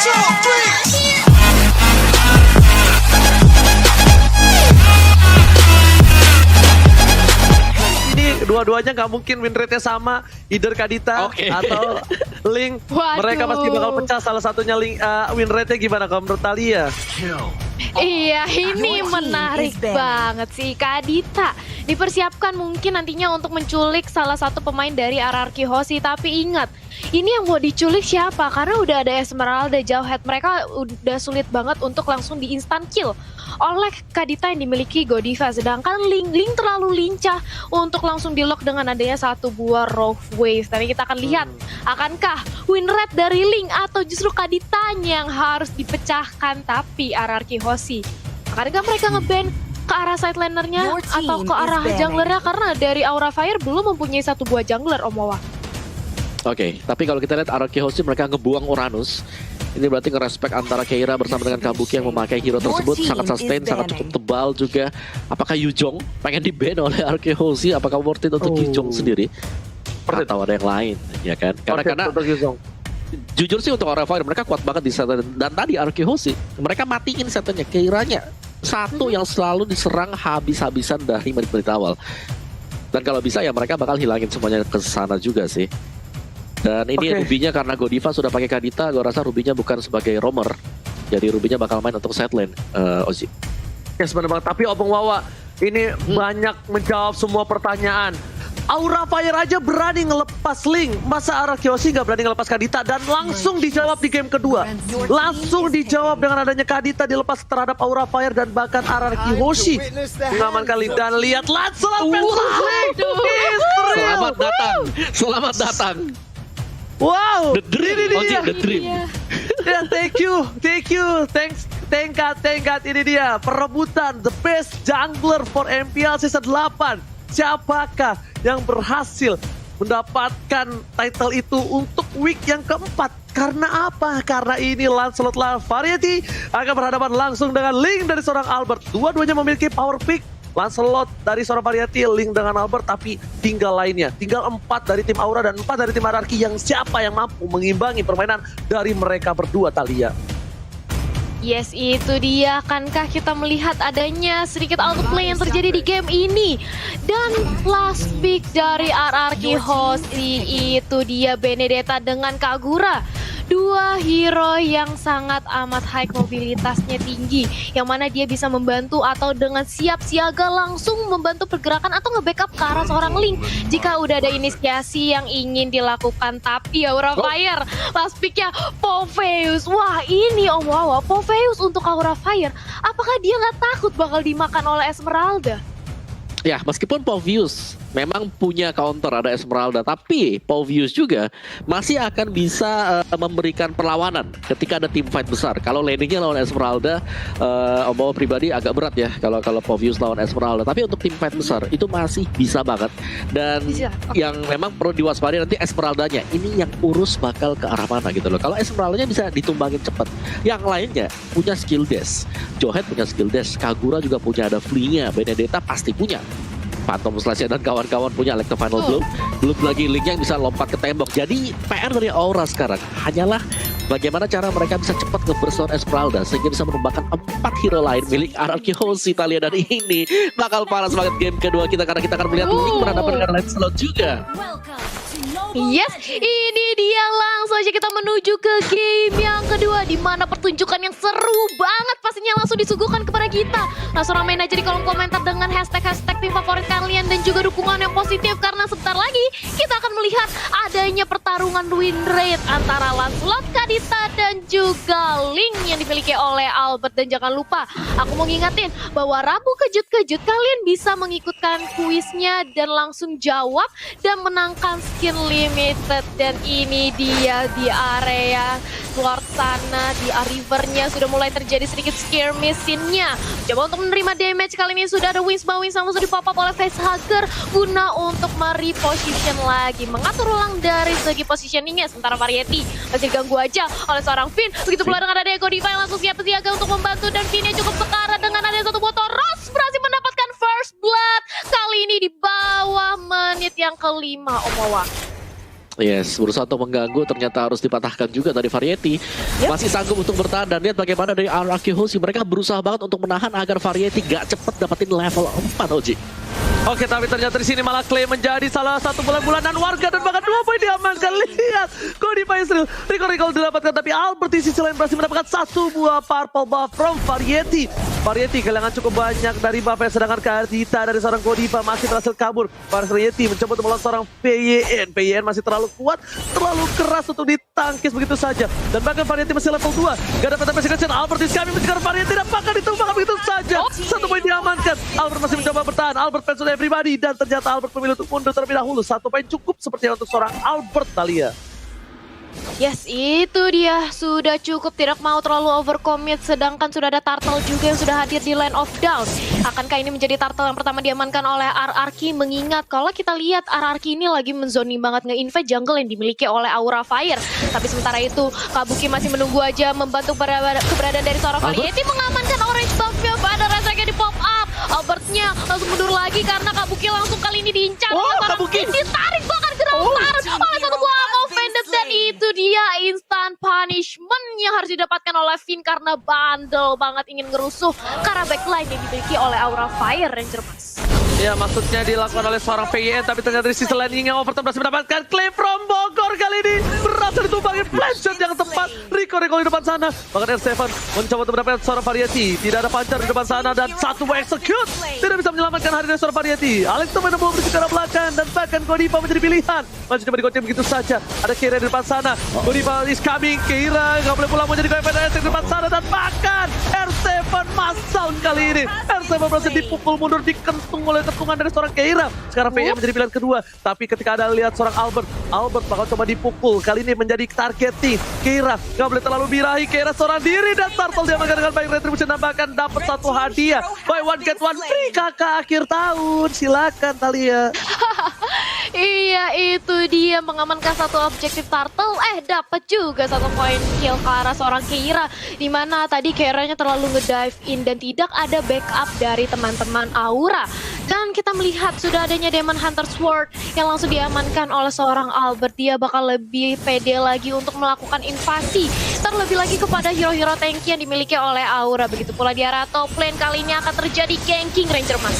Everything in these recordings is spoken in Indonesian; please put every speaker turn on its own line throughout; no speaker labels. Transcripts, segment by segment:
Ini dua-duanya nggak mungkin win rate-nya sama, either Kadita atau Link. Mereka pasti bakal pecah, salah satunya Link. Win rate-nya gimana kalau menurut Thalia?
Iya, ini menarik banget sih. Kadita dipersiapkan mungkin nantinya untuk menculik salah satu pemain dari RRQ Hoshi. Tapi ingat, ini yang mau diculik siapa? Karena udah ada Esmeralda, Jawhead. Mereka udah sulit banget untuk langsung di instant kill oleh Kadita yang dimiliki Godiva. Sedangkan Link terlalu lincah untuk langsung di lock dengan adanya satu buah Rough Wave. Tapi kita akan lihat, akankah win rate dari Link atau justru Kaditanya yang harus dipecahkan? Tapi RRQ Hoshi, akankah mereka nge-ban ke arah side lanernya atau ke arah junglernya? Karena dari Aura Fire belum mempunyai satu buah jungler, Om Wawa.
Oke, tapi kalau kita lihat RRQ Hoshi mereka ngebuang Uranus. Ini berarti ngerespek antara Keira bersama dengan Kabuki yang memakai hero tersebut. Sangat sustain, sangat cukup tebal juga. Apakah Yujong pengen di-ban oleh RRQ Hoshi? Apakah worth it untuk Yujong sendiri? Atau ada yang lain, ya kan? Karena jujur sih untuk Aura Fire mereka kuat banget di sana. Dan tadi RRQ Hoshi mereka matiin setnya Keiranya. Satu yang selalu diserang habis-habisan dari menit-menit awal. Dan kalau bisa ya mereka bakal hilangin semuanya ke sana juga sih. Dan ini Rubinya karena Godiva sudah pakai Kadita, gue rasa Rubinya bukan sebagai roamer. Jadi Rubinya bakal main untuk side lane, Ozzy.
Ya sebenarnya, tapi Opung Wawa ini banyak menjawab semua pertanyaan. Aura Fire aja berani ngelepas Link, masa RRQ Hoshi nggak berani ngelepas Kadita? Dan langsung dijawab di game kedua. Langsung dijawab dengan adanya Kadita dilepas terhadap Aura Fire dan bahkan RRQ Hoshi mengamankan Link. Dan lihat Lancelot versus Link.
Selamat datang, selamat datang.
Wow,
The Dream, Ozzy, The Dream.
Ya, thank you, thanks, thank God, ini dia perebutan the best jungler for MPL season 8. Siapakah yang berhasil mendapatkan title itu untuk week yang keempat? Karena apa? Karena ini Lancelot Variety akan berhadapan langsung dengan Link dari seorang Albert. Dua-duanya memiliki power pick. Lancelot dari seorang Variety, Link dengan Albert, tapi tinggal lainnya. Tinggal 4 dari tim Aura dan 4 dari tim RRQ, yang siapa yang mampu mengimbangi permainan dari mereka berdua, Thalia?
Yes, itu dia. Akankah kita melihat adanya sedikit outplay yang terjadi di game ini? Dan last pick dari RRQ Hoshi itu dia Benedetta dengan Kagura. Dua hero yang sangat amat high mobilitasnya tinggi, yang mana dia bisa membantu atau dengan siap siaga langsung membantu pergerakan atau nge-backup ke arah seorang Link jika udah ada inisiasi yang ingin dilakukan. Tapi Aura Fire last picknya Popheus. Wah, ini Om Wawa, Popheus untuk Aura Fire, apakah dia nggak takut bakal dimakan oleh Esmeralda?
Ya, meskipun Popheus memang punya counter, ada Esmeralda, tapi Popheus juga masih akan bisa memberikan perlawanan ketika ada tim fight besar. Kalau landingnya lawan Esmeralda, Om pribadi agak berat ya kalau Popheus lawan Esmeralda. Tapi untuk tim fight besar itu masih bisa banget. Dan yang memang perlu diwaspadai nanti Esmeraldanya. Ini yang urus bakal ke arah mana gitu loh. Kalau Esmeraldanya bisa ditumbangin cepat, yang lainnya punya skill dash. Jawhead punya skill dash, Kagura juga punya, ada flee-nya, Benedetta pasti punya. Phantom Slash dan kawan-kawan punya Electro Final Blow. Belum lagi Link yang bisa lompat ke tembok. Jadi PR dari Aura sekarang hanyalah bagaimana cara mereka bisa cepat nge-burst lawan Esmeralda sehingga bisa menumbangkan 4 hero lain milik RRQ Hoshi, Thalia. Dan ini bakal panas banget game kedua kita karena kita akan melihat Link berhadapan dengan Lancelot juga.
Yes, ini dia, langsung aja kita menuju ke game yang kedua, di mana pertunjukan yang seru banget pastinya langsung disuguhkan kepada kita. Langsung ramein aja di kolom komentar dengan hashtag tim favorit kalian dan juga dukungan yang positif, karena sebentar lagi kita akan melihat adanya pertarungan win rate antara Lancelot, Kadita dan juga Link yang dimiliki oleh Albert. Dan jangan lupa, aku mau ngingetin bahwa Rabu kejut-kejut kalian bisa mengikutkan kuisnya dan langsung jawab dan menangkan skin limited. Dan ini dia di area luar sana, di rivernya sudah mulai terjadi sedikit skirmishing-nya. Coba untuk menerima damage kali ini sudah ada Winsma langsung di pop up oleh Facehugger guna untuk mereposition lagi, mengatur ulang dari segi positioningnya. Sementara Variety masih diganggu aja oleh seorang Finn. Begitu pula dengan ada Godiva yang langsung siap siaga untuk membantu, dan Finn-nya cukup sekarat dengan ada satu motor. Ross berhasil mendapatkan first blood kali ini di bawah menit yang kelima, Om Wawa.
Yes, berusaha untuk mengganggu, ternyata harus dipatahkan juga dari Variety. Masih sanggup untuk bertahan, dan lihat bagaimana dari RRQ Hoshi. Mereka berusaha banget untuk menahan agar Variety gak cepet dapetin level 4, Oji.
Oke, tapi ternyata di sini malah Clay menjadi salah satu bulan-bulanan warga dan bahkan 2 poin diamankan. Lihat, Godiva Israel, recall didapatkan, tapi Albert di sisi lain berhasil mendapatkan 1 buah purple buff from Variety. Variety kehilangan cukup banyak dari buff, sedangkan Kadita dari seorang Godiva masih berhasil kabur. Variety mencoba untuk melawan seorang PYN. PYN masih terlalu kuat, terlalu keras untuk ditangkis begitu saja. Dan bahkan Variety masih level 2. Gak dapat pensiun. Albert is coming mencegar Variety dan bahkan ditumbangkan begitu saja. 1 poin diamankan. Albert masih mencoba bertahan. Albert pensiun everybody, dan ternyata Albert memilih untuk mundur terlebih dahulu. 1 poin cukup sepertinya untuk seorang Albert, Thalia.
Yes, itu dia. Sudah cukup, tidak mau terlalu overcommit. Sedangkan sudah ada Turtle juga yang sudah hadir di Land of Down. Akankah ini menjadi Turtle yang pertama diamankan oleh RRQ? Mengingat kalau kita lihat RRQ ini lagi menzoning banget nge-invade jungle yang dimiliki oleh Aura Fire. Tapi sementara itu Kabuki masih menunggu aja membantu keberadaan dari seorang Variety, mengamankan orange buff-nya. Pada rasanya di pop up, Albertnya langsung mundur lagi karena Kabuki langsung kali ini diincar.
Kabuki
ditarik bahkan ke dalam oleh satu buah offended, dan itu dia instant punishment yang harus didapatkan oleh Finn karena bandel banget ingin ngerusuh karena backline yang dimiliki oleh Aura Fire Ranger, Mas.
Ya, maksudnya dilakukan oleh seorang PYN, tapi ternyata di sisi lain Ying yang overtime berhasil mendapatkan claim from Bogor. Kali ini berhasil ditumpangi flash shot yang tepat. Rico di depan sana. Bahkan R7 mencoba untuk mendapatkan seorang Variety. Tidak ada pancar di depan sana dan 1 execute. Tidak bisa menyelamatkan hari dari seorang Variety. Alex Tomen membawa bersih ke arah belakang dan bahkan Godiva menjadi pilihan. Masih coba digoceng begitu saja. Ada Keira di depan sana. Godiva is coming. Keira nggak boleh pulang menjadi KPDS di depan sana, dan bahkan R7 masal kali ini. R7 berhasil dipukul mundur, dikentung oleh ketungan dari seorang Keira. Sekarang VM menjadi pilihan kedua. Tapi ketika ada lihat seorang Albert bakal coba dipukul. Kali ini menjadi targeting. Keira nggak boleh terlalu birahi. Keira seorang diri dan Turtle diamankan dengan baik. Retribution dan bahkan dapat 1 hadiah. Buy one get one free kakak akhir tahun. Silakan Thalia.
Iya, itu dia mengamankan 1 objektif Turtle. Dapat juga 1 poin kill ke arah seorang Keira. Dimana tadi Keiranya terlalu nge-dive in dan tidak ada backup dari teman-teman Aura. Dan kita melihat sudah adanya Demon Hunter Sword yang langsung diamankan oleh seorang Albert. Dia bakal lebih pede lagi untuk melakukan invasi. Terlebih lagi kepada hero-hero tanky yang dimiliki oleh Aura. Begitu pula di arah top lane kali ini akan terjadi ganking Ranger, Mas.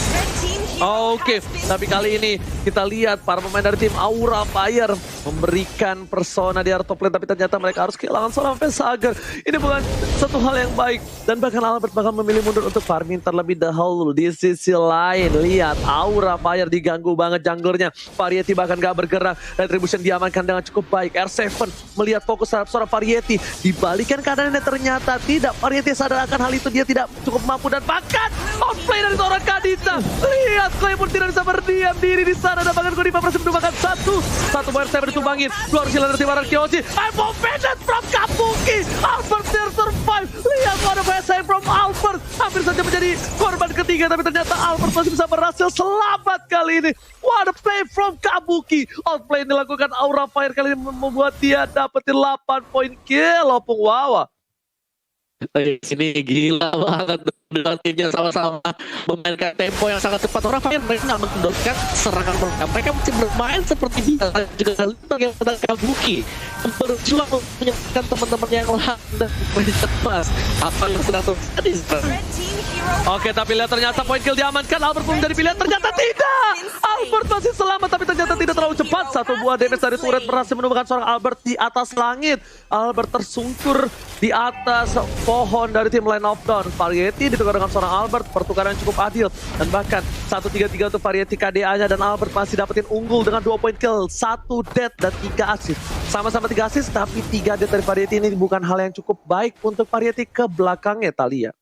Oke, tapi kali ini kita lihat para pemain dari tim Aura Fire memberikan persona di area top lane, tapi ternyata mereka harus kehilangan seorang Vesager. Ini bukan satu hal yang baik, dan bahkan Albert bakal memilih mundur untuk farming terlebih dahulu. Di sisi lain, lihat Aura Fire diganggu banget junglernya. Variety bahkan gak bergerak. Retribution diamankan dengan cukup baik. R7 melihat fokus terhadap seorang Variety. Dibalikan keadaannya, ternyata tidak. Variety sadar akan hal itu, dia tidak cukup mampu, dan bahkan outplay dari seorang Kadita. Lihat Clay pun tidak bisa berdiam diri di sana, dan bahkan Godiva berhasil menumbangkan 1 poin R7 ditumbangin. 2 harus hilang dari tim RRQ Hoshi. I'm offended from Kabuki. Albert still survive. Lihat what a saya from Albert. Hampir saja menjadi korban ketiga, tapi ternyata Albert masih bisa berhasil selamat kali ini. What a play from Kabuki. Outplay yang dilakukan Aura Fire kali ini membuat dia dapetin 8 poin kill. Opung Wawa.
Ini gila banget, dengan timnya sama-sama memainkan tempo yang sangat cepat. Orang Fire mereka nggak mendorongkan serangan mereka masih bermain seperti biasa. Juga yang tentang Kabuki berjuang untuk menyelamatkan teman-teman yang lain dan mas apa yang sedang terjadi sekarang.
Oke, tapi lihat ternyata poin kill diamankan. Albert pun menjadi pilihan, ternyata tidak. Albert masih selamat, tapi ternyata tidak terlalu cepat. 1 buah damage dari turret berhasil menemukan seorang Albert di atas langit. Albert tersungkur di atas pohon dari tim Line of Dawn. Variety ditukar dengan seorang Albert, pertukaran cukup adil. Dan bahkan 1-3-3 untuk Variety KDA-nya, dan Albert masih dapetin unggul dengan 2 poin kill, 1 death dan 3 assist. Sama-sama 3 assist, tapi 3 death dari Variety ini bukan hal yang cukup baik untuk Variety ke belakangnya, Thalia.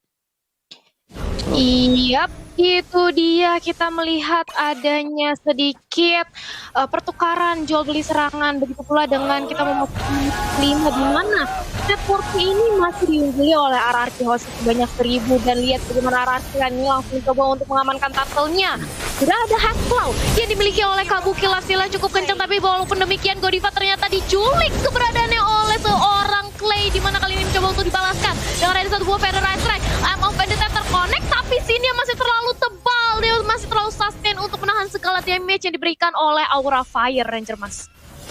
Iya, itu dia. Kita melihat adanya sedikit pertukaran jual beli serangan. Begitu pula dengan kita memasuki 5, di mana network ini masih diungguli oleh RRQ Hoshi sebanyak 1000. Dan lihat bagaimana RRQ ini langsung coba untuk mengamankan turtle-nya. Sudah ada Hackclaw yang dimiliki oleh Kabuki. Lastila cukup kencang, tapi walaupun demikian Godiva ternyata diculik keberadaannya oleh seorang Clay, di mana kali ini mencoba untuk dibalaskan dengan ada 1 buah Feather Right Strike. I'm offended terconnect, tapi sini masih terlalu tebal. Dia masih terlalu sustain untuk menahan segala damage yang diberikan oleh Aura Fire Ranger, Mas.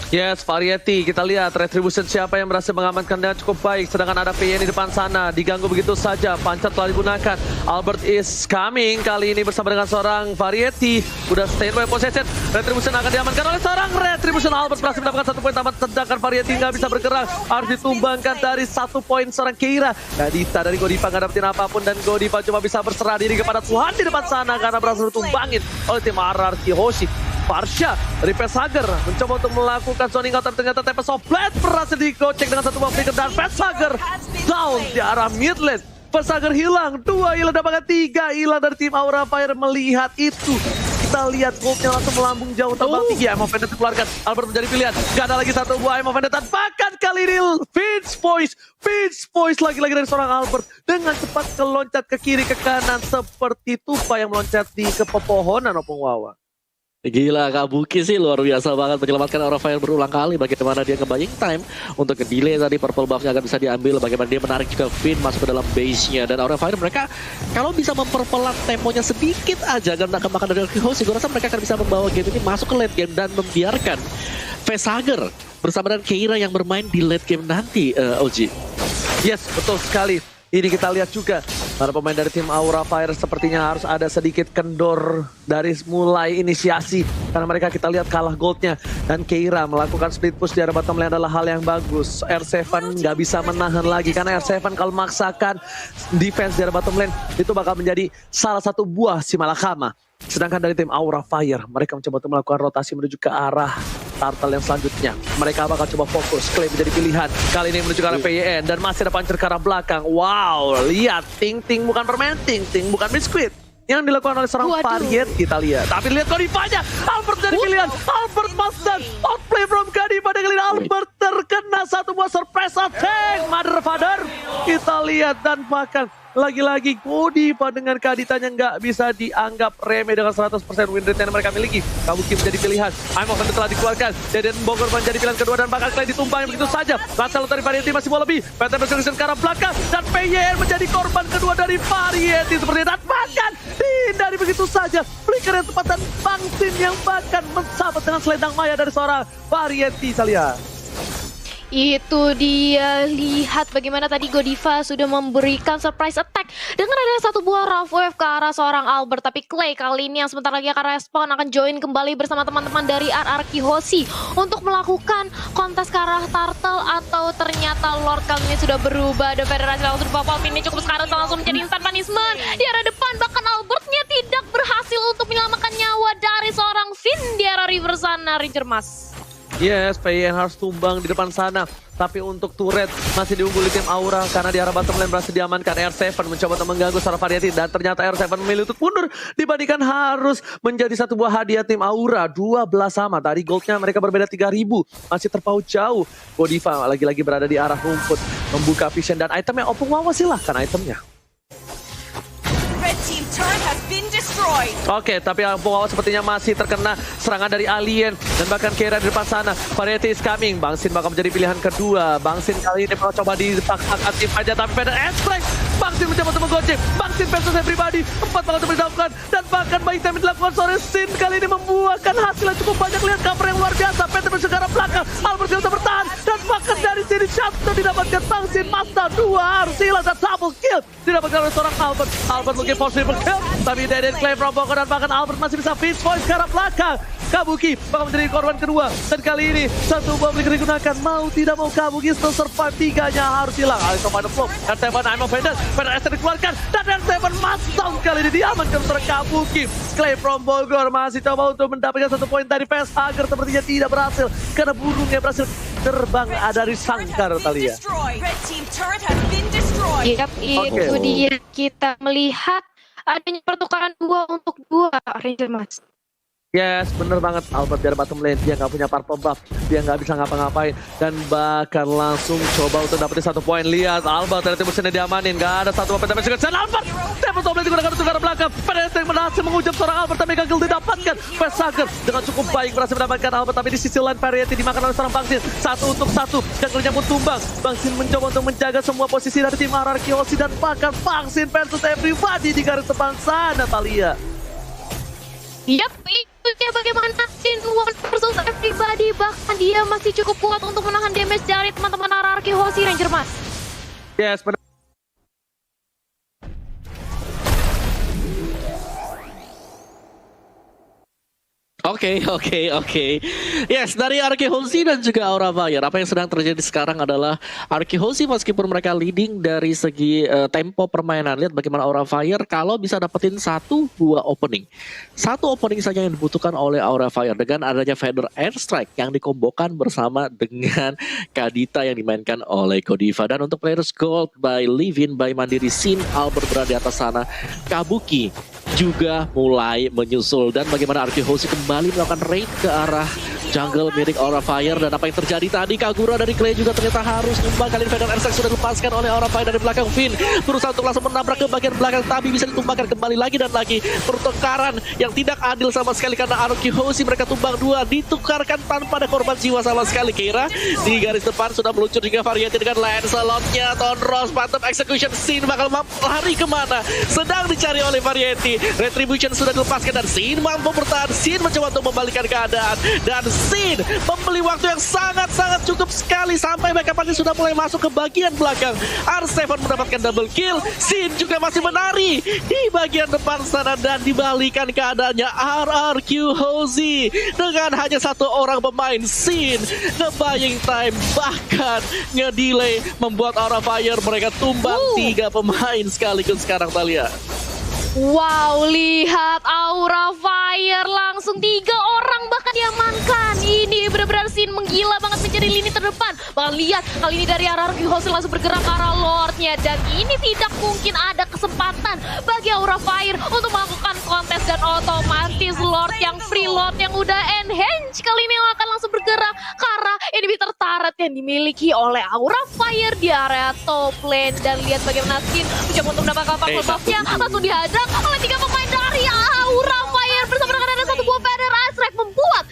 Yes, Variety. Kita lihat Retribution siapa yang berhasil mengamankan dengan cukup baik. Sedangkan ada PN di depan sana. Diganggu begitu saja. Pancat telah digunakan. Albert is coming. Kali ini bersama dengan seorang Variety. Udah standby possession. Retribution akan diamankan oleh seorang Retribution. Albert berhasil mendapatkan 1 poin tamat. Sedangkan Variety nggak bisa bergerak. Harus ditumbangkan dari 1 poin seorang Keira. Nggak bisa dari Godiva nggak dapetin apapun. Dan Godiva cuma bisa berserah diri kepada Tuhan di depan sana. Karena berhasil ditumbangin oleh tim RRQ Hoshi. Farsha dari Peshager mencoba untuk melakukan zoning out, ternyata Tempest of Blade berhasil digocek dengan 1 buah flicker dan Peshager down di arah mid lane. Peshager hilang, 2 hilang, dapatkan 3 hilang dari tim Aura Fire. Melihat itu, kita lihat goldnya langsung melambung jauh terbang tinggi. Emo Vendetta dikeluarkan, Albert menjadi pilihan. Gak ada lagi 1 buah Emo Vendetta, bahkan kali ini Vince Voice lagi-lagi dari seorang Albert dengan cepat keloncat ke kiri ke kanan seperti tupai yang meloncat di kepepohonan Opung Wawa.
Gila, Kabuki sih luar biasa banget menyelamatkan Aura Fire berulang kali. Bagaimana dia nge-buying time untuk ke-delay tadi purple buff-nya akan bisa diambil. Bagaimana dia menarik juga Finn masuk ke dalam base-nya. Dan Aura Fire mereka kalau bisa memperpelan temponya sedikit aja dan akan makan dari Hoshi, gue rasa mereka akan bisa membawa game ini masuk ke late game dan membiarkan Peshager bersama dengan Keira yang bermain di late game nanti, OG.
Yes, betul sekali. Ini kita lihat juga para pemain dari tim Aura Fire sepertinya harus ada sedikit kendor dari mulai inisiasi. Karena mereka kita lihat kalah goldnya. Dan Keira melakukan split push di arah bottom lane adalah hal yang bagus. R7 nggak bisa menahan lagi. Karena R7 kalau memaksakan defense di arah bottom lane itu bakal menjadi salah satu buah si malakama. Sedangkan dari tim Aura Fire, mereka mencoba untuk melakukan rotasi menuju ke arah turtle yang selanjutnya. Mereka bakal coba fokus, Clay menjadi pilihan. Kali ini menuju ke arah PYN dan masih ada puncher ke arah belakang. Wow, lihat, Ting bukan permen, Ting bukan biskuit. Yang dilakukan oleh seorang Variety kita lihat. Tapi lihat Godivanya, Albert jadi pilihan. Albert Mustang, outplay from Godiva. Kali ini Albert terkena 1 buah surprise attack. Mother Father, kita lihat dan bahkan lagi-lagi Godiva dengan keaditannya nggak bisa dianggap remeh dengan 100% win rate yang mereka miliki. Kabuki menjadi pilihan. I'm Offender telah dikeluarkan. Jaden Bogor menjadi pilihan kedua dan bakal Clay ditumbang begitu saja. Langsung dari Variety masih mau lebih. PT Berselisih ke arah belakang dan PYN menjadi korban kedua dari Variety seperti itu. Dan bahkan dihindari begitu saja. Flicker yang tepat dan Bangsin yang bahkan mensabat dengan selendang maya dari seorang Variety. Saya lihat.
Itu dia, lihat bagaimana tadi Godiva sudah memberikan surprise attack dengan ada 1 buah rough wave ke arah seorang Albert. Tapi Clay kali ini yang sebentar lagi akan respon, akan join kembali bersama teman-teman dari RRQ Hoshi untuk melakukan kontes ke arah turtle. Atau ternyata Lord kali ini sudah berubah. The Federasi langsung pop-up ini cukup sekarang langsung menjadi instant punishment di arah depan. Bahkan Albertnya tidak berhasil untuk menyelamatkan nyawa dari seorang Finn di arah river sana, Ranger Mas.
Yes, PYN harus tumbang di depan sana. Tapi untuk turret masih diungguli tim Aura karena di arah bottom lane berhasil diamankan. R7 mencoba untuk mengganggu seorang Variety dan ternyata R7 memilih untuk mundur dibandingkan harus menjadi 1 buah hadiah tim Aura. 12 sama, tadi goldnya mereka berbeda 3.000. Masih terpaut jauh. Godiva lagi-lagi berada di arah rumput membuka vision dan itemnya. Opung Wawa silahkan itemnya. Oke, tapi Opung Wawa sepertinya masih terkena serangan dari alien dan bahkan Keira di depan sana. Variety is coming. Bangsin bakal menjadi pilihan kedua. Bangsin kali ini bakal coba dipaksa aktif aja tapi pada S-Strike. Bangsin mencoba untuk menggocek. Bangsin versus everybody. 4 bakal coba dilakukan dan bahkan baik time dilakukan sore Sin kali ini membuahkan hasil yang cukup banyak. Lihat cover yang luar biasa. Peter bersegarah belakang. Albert bisa bertahan dan bahkan dari sini shutdown didapatkan Bangsin. Masta 2 harus hilang dan double kill didapatkan oleh seorang Albert. Albert looking for triple kill tapi Deden Clay from Bogor dan bahkan Albert masih bisa Vince Voice ke arah belakang. Kabuki bakal menjadi korban kedua dan kali ini 1 buah flicker digunakan. Mau tidak mau Kabuki still survive, 3-nya harus hilang. Alisson pada flow. R7 I'm offended. Pada S dikeluarkan dan R7 masang kali ini diamankan oleh Kabuki. Clay from Bogor masih coba untuk mendapatkan 1 poin dari Peshager, sepertinya tidak berhasil karena burungnya berhasil terbang dari sangkar Talia.
Yap, itu dia, kita melihat adanya pertukaran 2 untuk 2, Ranger Mas.
Yes, bener banget. Albert dari bottom lane, dia nggak punya purple buff, dia nggak bisa ngapa-ngapain dan bahkan langsung coba untuk dapetin 1 poin. Lihat Albert dari tim musuhnya diamanin, nggak ada 1 poin tapi juga Albert. Tempo top lane digunakan untuk ke arah belakang. Penetrate berhasil menghujam seorang Albert tapi gagal didapatkan. Peshager dengan cukup baik berhasil mendapatkan Albert tapi di sisi lain Variety dimakan oleh seorang Bangsin. 1 untuk 1, junglernya pun tumbang. Bangsin mencoba untuk menjaga semua posisi dari tim RRQ Hoshi dan bahkan Bangsin versus everybody di garis depan sana, Talia.
Yap, itu satunya bagaimana Sin One versus Everybody. Bahkan dia masih cukup kuat untuk menahan damage dari teman-teman RRQ Hoshi Ranger Mas.
Yes, benar.
Oke. Yes, dari RRQ Hoshi dan juga Aura Fire. Apa yang sedang terjadi sekarang adalah RRQ Hoshi meskipun mereka leading dari segi tempo permainan. Lihat bagaimana Aura Fire kalau bisa dapetin 1-2 opening. Satu opening saja yang dibutuhkan oleh Aura Fire dengan adanya Feather Airstrike yang dikombokan bersama dengan Kadita yang dimainkan oleh Godiva. Dan untuk players gold by Livin, by Mandiri, Sin, Albert berada di atas sana. Kabuki juga mulai menyusul. Dan bagaimana RRQ Hoshi kembali melakukan raid ke arah jungle milik Aura Fire. Dan apa yang terjadi tadi, Kagura dari Clay juga ternyata harus tumbang. Kali ini Feather Airstrike sudah dilepaskan oleh Aura Fire dari belakang. Finn berusaha untuk langsung menabrak ke bagian belakang, tapi bisa ditumbangkan kembali lagi dan lagi. Pertukaran yang tidak adil sama sekali karena RRQ Hoshi mereka tumbang 2, ditukarkan tanpa ada korban jiwa sama sekali. Kira di garis depan sudah meluncur juga Variety dengan Lancelot-nya. Tonros, Phantom Execution, Sin bakal lari kemana? Sedang dicari oleh Variety. Retribution sudah dilepaskan dan Sin mampu bertahan. Sin mencoba untuk membalikkan keadaan dan Sin membeli waktu yang sangat-sangat cukup sekali sampai mereka pasti sudah mulai masuk ke bagian belakang. R7 mendapatkan double kill. Sin juga masih menari di bagian depan sana dan dibalikan keadaannya RRQ Hoshi dengan hanya satu orang pemain. Sin nge-buying time bahkan nge-delay membuat Aura Fire mereka tumbang 3 pemain sekaligus sekarang Thalia.
Wow, lihat Aura Fire langsung 3 orang bahkan diamankan. Ini benar-benar Sin menggila banget mencari lini terdepan. Bahkan lihat kali ini dari RRQ Hoshi langsung bergerak ke arah Lordnya. Dan ini tidak mungkin ada kesempatan bagi Aura Fire untuk melakukan kontes. Dan otomatis Lord yang free, Lord yang udah enhance kali ini akan langsung bergerak ke arah inhibitor turret yang dimiliki oleh Aura Fire di area top lane. Dan lihat bagaimana Sin mencoba untuk mendapatkan purple buff-nya, langsung dihadang oleh 3 pemain dari Aura Fire bersama dengan ada satu buah Feather Airstrike membuat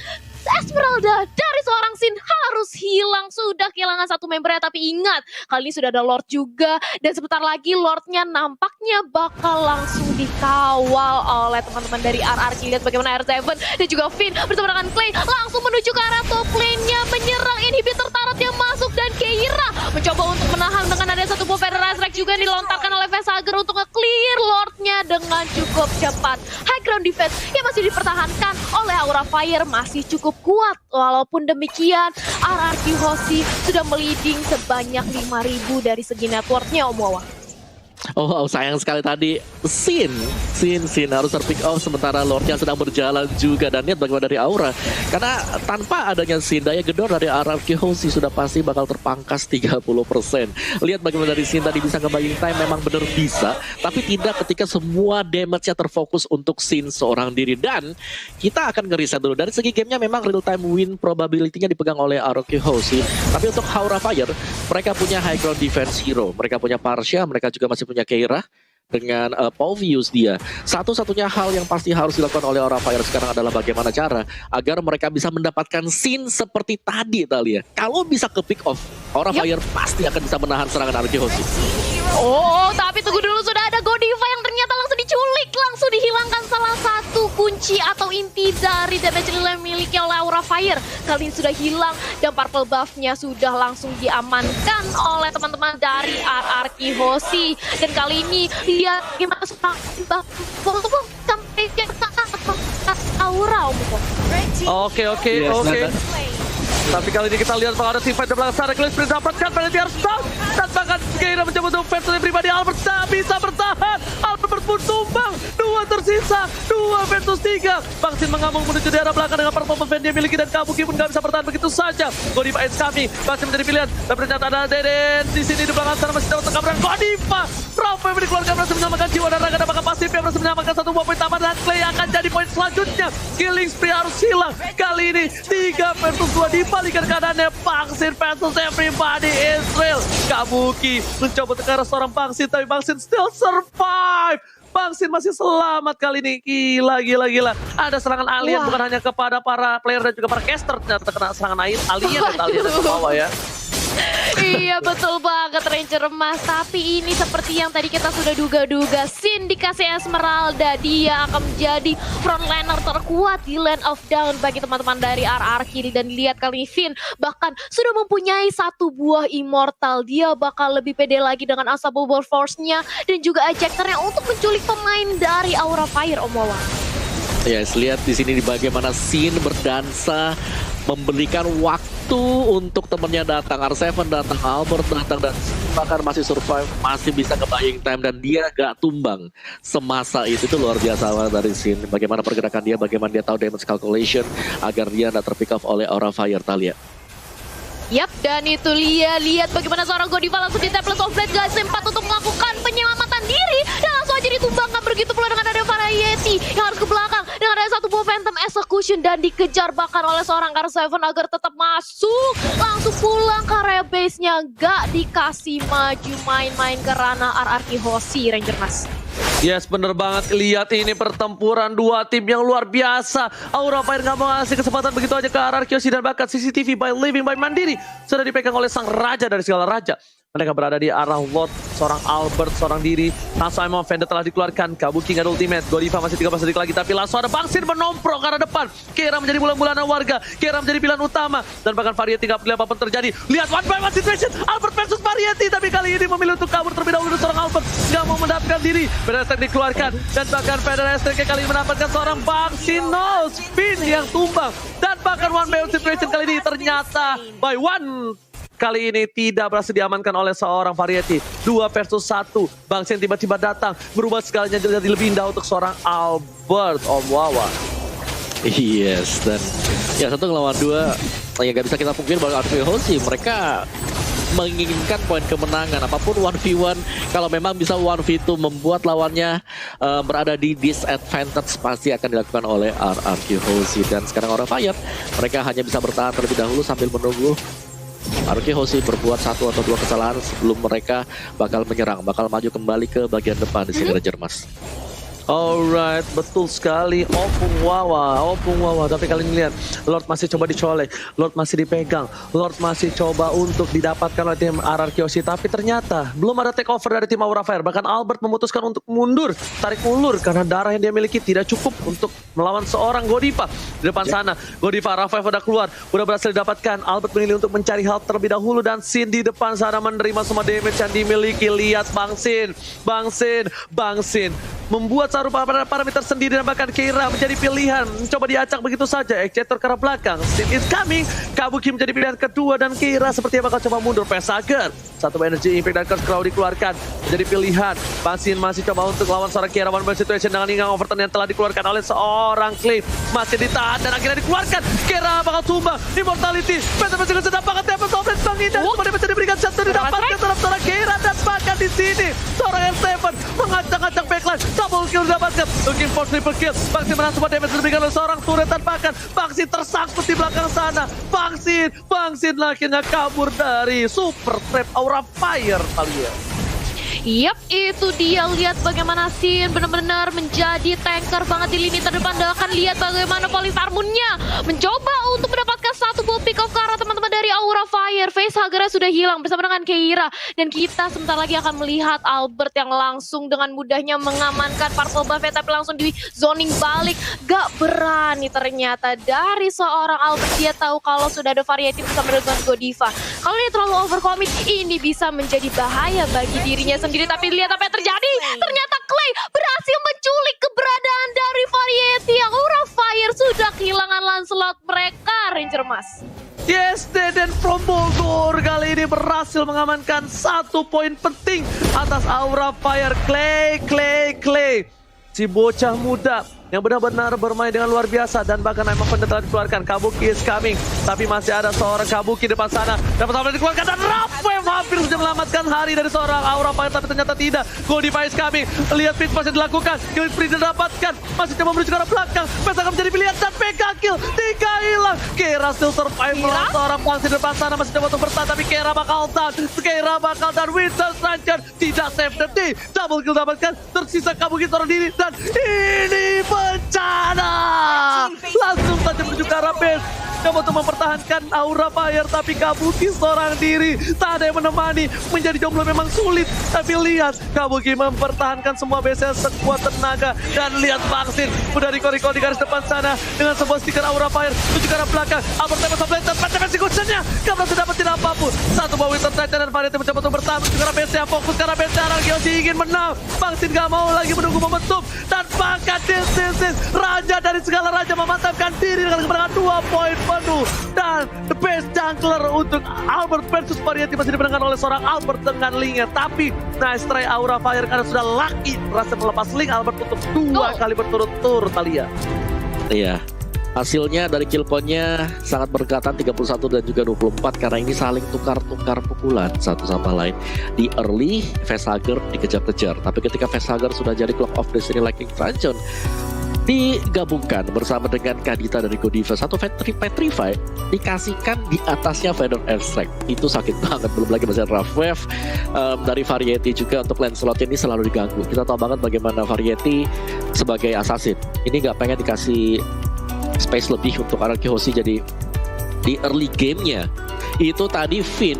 Esmeralda dari seorang Sin harus hilang. Sudah kehilangan satu membernya, tapi ingat kali ini sudah ada Lord juga. Dan sebentar lagi Lordnya nampaknya bakal langsung dikawal oleh teman-teman dari RRQ. Lihat bagaimana R7 dan juga Finn bersama dengan Clay langsung menuju ke arah top lane-nya, menyerang inhibitor turret yang masuk. Dan Keira mencoba untuk menahan dengan ada satu buah Feather Airstrike juga yang dilontarkan oleh Vesager untuk nge-clear Lordnya dengan cukup cepat. High ground defense yang masih dipertahankan oleh Aura Fire masih cukup kuat. Walaupun demikian RRQ Hoshi sudah meliding sebanyak 5.000 dari segi networknya Om Wawa.
Oh, sayang sekali tadi Sin harus terpick off sementara Lordnya sedang berjalan juga. Dan lihat bagaimana dari Aura, karena tanpa adanya Sin, daya gedor dari RRQ Hoshi sudah pasti bakal terpangkas 30%. Lihat bagaimana dari Sin tadi bisa nge-buying time, memang benar bisa, tapi tidak ketika semua damage-nya terfokus untuk Sin seorang diri. Dan kita akan ngeriset dulu dari segi gamenya, memang real time win probability-nya dipegang oleh RRQ Hoshi. Tapi untuk Aura Fire, mereka punya high ground defense hero, mereka punya Parsha, mereka juga masih punya Keira dengan Pauvius dia. Satu-satunya hal yang pasti harus dilakukan oleh Aura Fire sekarang adalah bagaimana cara agar mereka bisa mendapatkan Sin seperti tadi Thalia. Kalau bisa ke pick off, Aura Fire pasti akan bisa menahan serangan RRQ Hoshi.
Oh, tapi tunggu dulu, sudah ada Godiva yang ternyata langsung diculik, langsung dihilangkan salah satu kunci atau inti dari damage yang dimiliki oleh Aura Fire. Kali ini sudah hilang dan purple buff-nya sudah langsung diamankan oleh teman-teman dari RRQ Hoshi. Dan kali ini lihat gimana sampai Aura
Oke. Tapi kali ini kita lihat bahwa ada team fight di belakang sana. Kalian sudah dapatkan penalty harus down. Dan bahkan Keira mencoba untuk fans oleh pribadi. Albert tak bisa bertahan. Albert pun tumbang. 2 tersisa. 2 versus 3. Vaksin mengamuk menuju daerah belakang dengan performa fan dia miliki. Dan Kabuki pun gak bisa bertahan begitu saja. Godiva is coming. Vaksin menjadi pilihan. Dan ternyata ada Deden. Di sini di belakang sana masih dapat tengah Godiva. Rafa yang dikeluarkan berhasil menyelamatkan jiwa dan raga. Dan bahkan pasif yang berhasil menyelamatkan satu buah poin tambahan. Dan Clay akan jadi poin selanjutnya. Killing spree harus hilang. Kali ini 3 versus 2 dibalikan keadaannya. Vaksin versus everybody Israel. Kabuki mencoba tekan seorang Vaksin, tapi Vaksin still survive. Vaksin masih selamat kali ini. Gila. Ada serangan alien bukan hanya kepada para player dan juga para caster. Ternyata kena serangan alien ke bawah ya.
Iya, Iya betul banget Ranger emas. Tapi ini seperti yang tadi kita sudah duga-duga. Sin dikasih Esmeralda. Dia akan menjadi frontliner terkuat di Land of Dawn bagi teman-teman dari RRQ. Dan lihat kali ini Finn bahkan sudah mempunyai satu buah Immortal. Dia bakal lebih pede lagi dengan Unstoppable Force-nya. Dan juga ejectornya untuk menculik pemain dari Aura Fire, Om Wawa.
Yes, lihat di sini bagaimana Sin berdansa, memberikan waktu untuk temennya datang. R7 datang, Albert datang, dan bahkan masih survive, masih bisa ke buying time, dan dia gak tumbang semasa itu. Itu luar biasa dari Sin. Bagaimana pergerakan dia, bagaimana dia tahu damage calculation agar dia gak terpick off oleh Aura Fire, Thalia.
Yap, dan itu lihat bagaimana seorang Godiva langsung di tablet of blade, gak sempat untuk melakukan penyelamatan diri dan langsung aja ditumbangkan. Begitu pula dengan ada Variety yang harus ke belakang dengan ada satu buah Phantom Execution dan dikejar bahkan oleh seorang R7 agar tetap masuk. Langsung pulang ke area base-nya, gak dikasih maju main-main ke ranah RRQ Hoshi, Ranger Mas.
Yes, bener banget. Lihat ini pertempuran dua tim yang luar biasa. Aura Fire nggak mau ngasih kesempatan begitu aja ke RRQ Hoshi, dan bahkan CCTV by Living by Mandiri sudah dipegang oleh sang raja dari segala raja. Mereka berada di arah Lord, seorang Albert, seorang diri. Langsung Emma Vendor telah dikeluarkan. Kabuki nggak ada ultimate. Godiva masih 13 detik lagi, tapi langsung ada Bang Sin menomprok ke arah depan. Kira menjadi bulan-bulanan warga. Kira menjadi pilihan utama. Dan bahkan Variety nggak peduli apapun terjadi. Lihat one by one situation. Albert versus Variety. Tapi kali ini memilih untuk kabur terlebih dahulu. Seorang Albert nggak mau mendapatkan diri. Federer dikeluarkan. Dan bahkan Federer kali ini mendapatkan seorang Bang Sin. No, spin yang tumbang. Dan bahkan one by one situation kali ini ternyata by one. Kali ini tidak berhasil diamankan oleh seorang Variety. 2 versus 1. Bang Sin tiba-tiba datang, berubah segalanya jadi lebih indah untuk seorang Albert, Om Wawa.
Yes, dan ya 1 ngelawan 2. Ya gak bisa kita pungkiri bahwa RRQ Hoshi mereka menginginkan poin kemenangan. Apapun 1v1, kalau memang bisa 1v2 membuat lawannya berada di disadvantage, pasti akan dilakukan oleh RRQ Hoshi. Dan sekarang Aura Fire, mereka hanya bisa bertahan terlebih dahulu sambil menunggu RRQ Hoshi berbuat 1 atau 2 kesalahan sebelum mereka bakal menyerang, bakal maju kembali ke bagian depan di sini, Ranger Mas.
Alright, betul sekali. Opung Wawa. Tapi kali ini lihat, Lord masih coba dicolek, Lord masih dipegang, Lord masih coba untuk didapatkan oleh tim RRQ Hoshi. Tapi ternyata belum ada take over dari tim Aura Fire. Bahkan Albert memutuskan untuk mundur, tarik ulur, karena darah yang dia miliki tidak cukup untuk melawan seorang Godiva. Di depan sana, Godiva R5 udah keluar, udah berhasil didapatkan. Albert memilih untuk mencari help terlebih dahulu, dan Sin di depan sana menerima semua damage yang dimiliki. Lihat Bang Sin membuat saru parameter sendiri, dan bahkan Keira menjadi pilihan. Mencoba diacak begitu saja, Exeter ke arah belakang. Sin is coming. Kabuki menjadi pilihan kedua, dan Keira sepertinya bakal coba mundur. Pesager, satu energy impact dan curse crowd dikeluarkan. Menjadi pilihan. Bang Sin masih coba untuk lawan seorang Keira one man situation dengan ingang overturn yang telah dikeluarkan oleh seorang Cliff. Masih ditahan dan akhirnya dikeluarkan. Keira bakal tumbang. Immortality. Penta masih bisa dapatkan tempat Goblin Bang Indah. Kemudian bisa diberikan satu didapatkan terhadap seorang Keira, dan bahkan di sini seorang R7 mengacak-acak backline. Double kill didapatkan. Looking for triple kill. Bang Sin menang semua damage diberikan oleh seorang turret, dan bahkan Bang Sin tersangkut di belakang sana. Bang Sin akhirnya kabur dari super trap Aura Fire kalian.
Yap, itu dia. Lihat bagaimana Sin benar-benar menjadi tanker banget di lini terdepan. Dan akan lihat bagaimana Polisarmunnya mencoba untuk mendapatkan satu buah pick off ke arah teman-teman dari Aura Fire. Facehugger sudah hilang bersama dengan Keira. Dan kita sebentar lagi akan melihat Albert yang langsung dengan mudahnya mengamankan Purple Buffet, tapi langsung di zoning balik. Gak berani ternyata dari seorang Albert. Dia tahu kalau sudah ada Variety bersama dengan Godiva. Kalau dia terlalu overcommit, ini bisa menjadi bahaya bagi dirinya sendiri. Tapi lihat apa yang terjadi. Ternyata Clay berhasil menculik keberadaan dari Variety. Aura Fire sudah kehilangan Lancelot mereka, Ranger Mas.
Yes, Deden from Bogor kali ini berhasil mengamankan 1 poin penting atas Aura Fire. Clay. Si bocah muda yang benar-benar bermain dengan luar biasa, dan bahkan Emma Vendor telah dikeluarkan. Kabuki is coming, tapi masih ada seorang Kabuki depan sana. Dapat sampai dikeluarkan, dan Rafael hampir saja menyelamatkan hari dari seorang Aura Fire, tapi ternyata tidak. Godiva is coming. Lihat pit masih dilakukan, kill spree didapatkan, masih coba menuju ke arah belakang. Pesaga menjadi pilihan, dan PK kill 3 hilang. Kera still survive melawan seorang Bang Sin depan sana, masih coba untuk bertahan, tapi Kera bakal down. Winter Stranger tidak save the day. Double kill dapatkan, tersisa Kabuki seorang diri, dan ini bencana. Langsung saja menuju ke arah base. Coba untuk mempertahankan Aura Fire, tapi Kabuki seorang diri, tak ada yang menemani. Menjadi jomblo memang sulit, tapi lihat Kabuki mempertahankan semua base sekuat tenaga. Dan lihat Vaksin udah recall di garis depan sana dengan sebuah stiker Aura Fire tuju ke arah belakang. Albert tembak sampai tempat execution-nya, Gabra tidak dapat apapun. Satu bawah Winter Titan dan Variety mencoba untuk bertahan ke arah base yang fokus ke arah base. Sekarang Yoshi ingin menang, Vaksin gak mau lagi menunggu momentum, dan bahkan this raja dari segala raja memantapkan diri dengan kemenangan 2 poin penuh. Dan the best jungler untuk Albert versus Variety masih dimenangkan oleh seorang Albert dengan linknya. Tapi nice try Aura Fire karena sudah lucky berhasil melepas link Albert untuk 2 kali berturut-turut Thalia.
Iya. Hasilnya dari kill point-nya sangat berdekatan 31 dan juga 24 karena ini saling tukar-tukar pukulan satu sama lain. Di early, Facehugger dikejar-kejar. Tapi ketika Facehugger sudah jadi Clock of Destiny Lightning Truncheon digabungkan bersama dengan Kadita dari Godiva, satu Petrify dikasihkan di atasnya Feather Airstrike. Itu sakit banget, belum lagi masih Rough Wave dari Variety juga untuk Lancelot ini selalu diganggu. Kita tahu banget bagaimana Variety sebagai assassin ini nggak pengen dikasih space lebih untuk Araki Hoshi. Jadi di early gamenya itu tadi Finn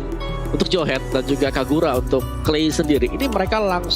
untuk Johet dan juga Kagura untuk Clay sendiri, ini mereka langsung